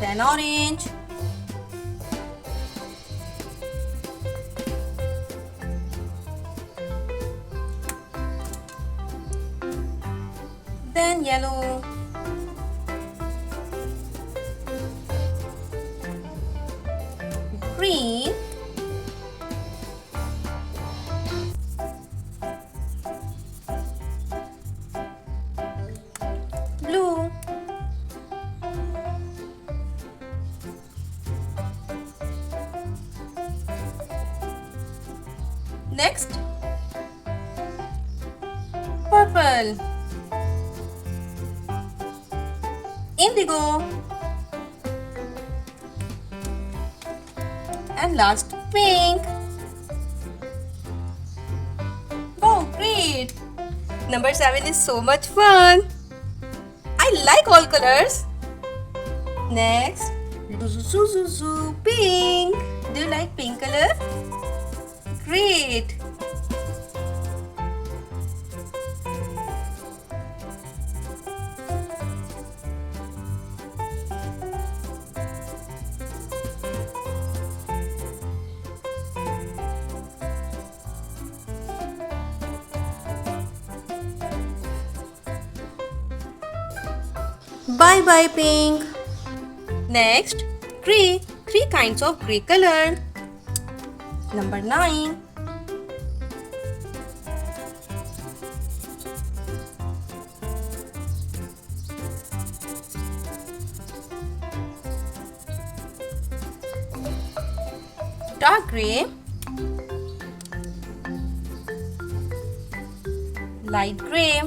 Then orange. Then yellow. Green. Blue. Next, purple, indigo, and last pink. Wow, great! Number 7 is so much fun. I like all colors. Next, pink. Do you like pink color? Great! Bye bye pink. Next, gray. 3 kinds of gray color. Number 9. Dark gray, light gray,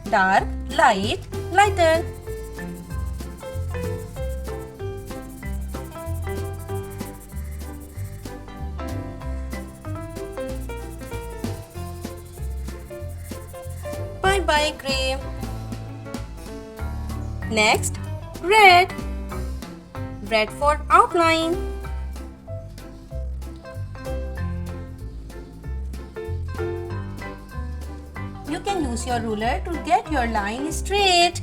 dark, light, lighter. Bye bye gray. Next, red. Red for outline. You can use your ruler to get your line straight.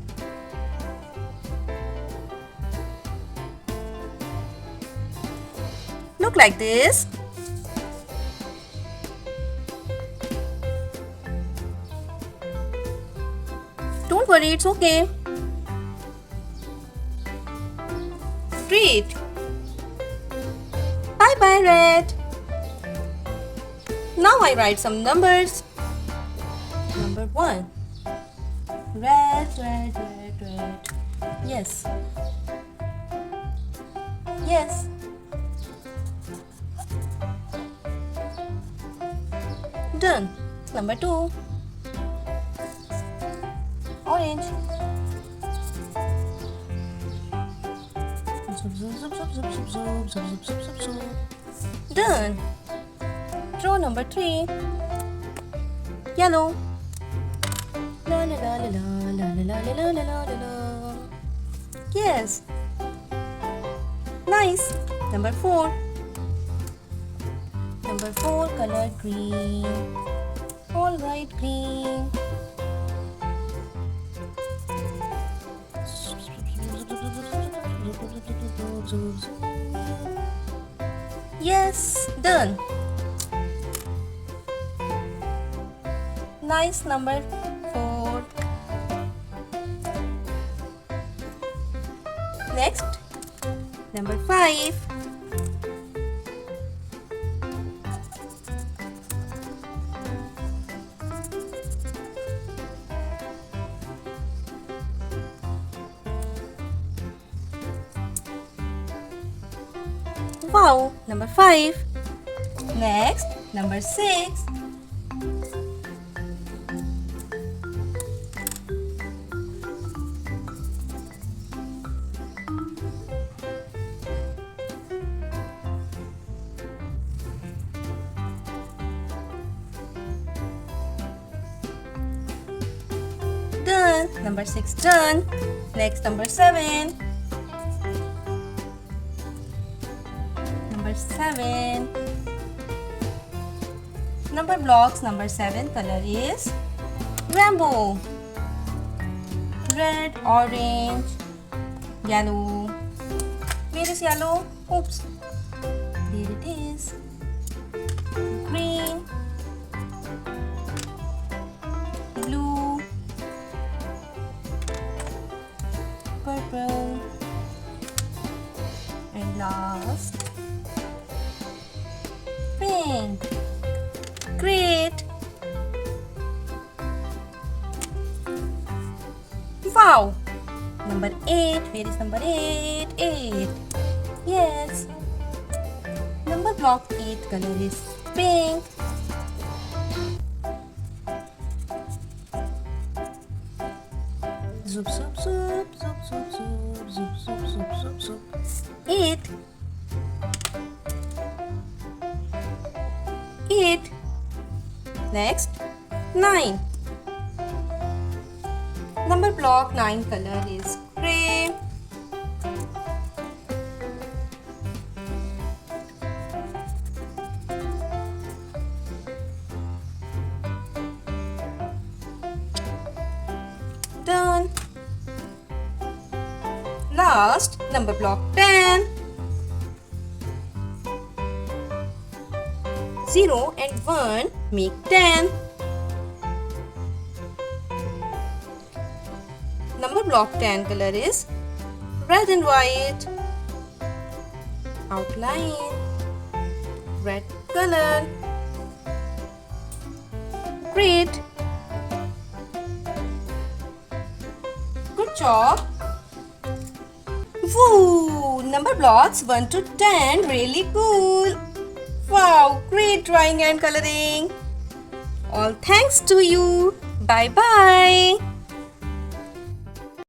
Look like this. Don't worry, it's okay. Great. Bye bye red. Now I write some numbers. Number 1. Red, red, red, red. Yes. Yes. Done. Number 2. Orange. Done. Draw number 3. Yellow. La la la la la la la la la la la. Yes. Nice. Number 4. Number 4 color green. All right, green. Yes, done. Nice. Number 4. Next, number 5. Wow, number 5. Next, number 6. Done. Number 6 done. Next, number 7. Number 7. Number blocks number 7 color is rainbow. Red, orange, yellow. Where is yellow? Oops. There it is. Green, blue, purple, and last pink. Great! Wow! Number 8. Where is number 8? 8. Yes. Number block 8 color is pink. Zoop, zoop, zoop, zoop, zoop, zoop, zoop, zoop, zoop, zoop, zoop. 8. 8. Next, 9. Number block 9 color is gray. Done. Last, number block 10. 0 and 1 make 10. Number block 10 color is red and white. Outline red color. Great. Good job. Woo! Number blocks 1 to 10 really cool. Wow, great drawing and coloring. All thanks to you. Bye bye.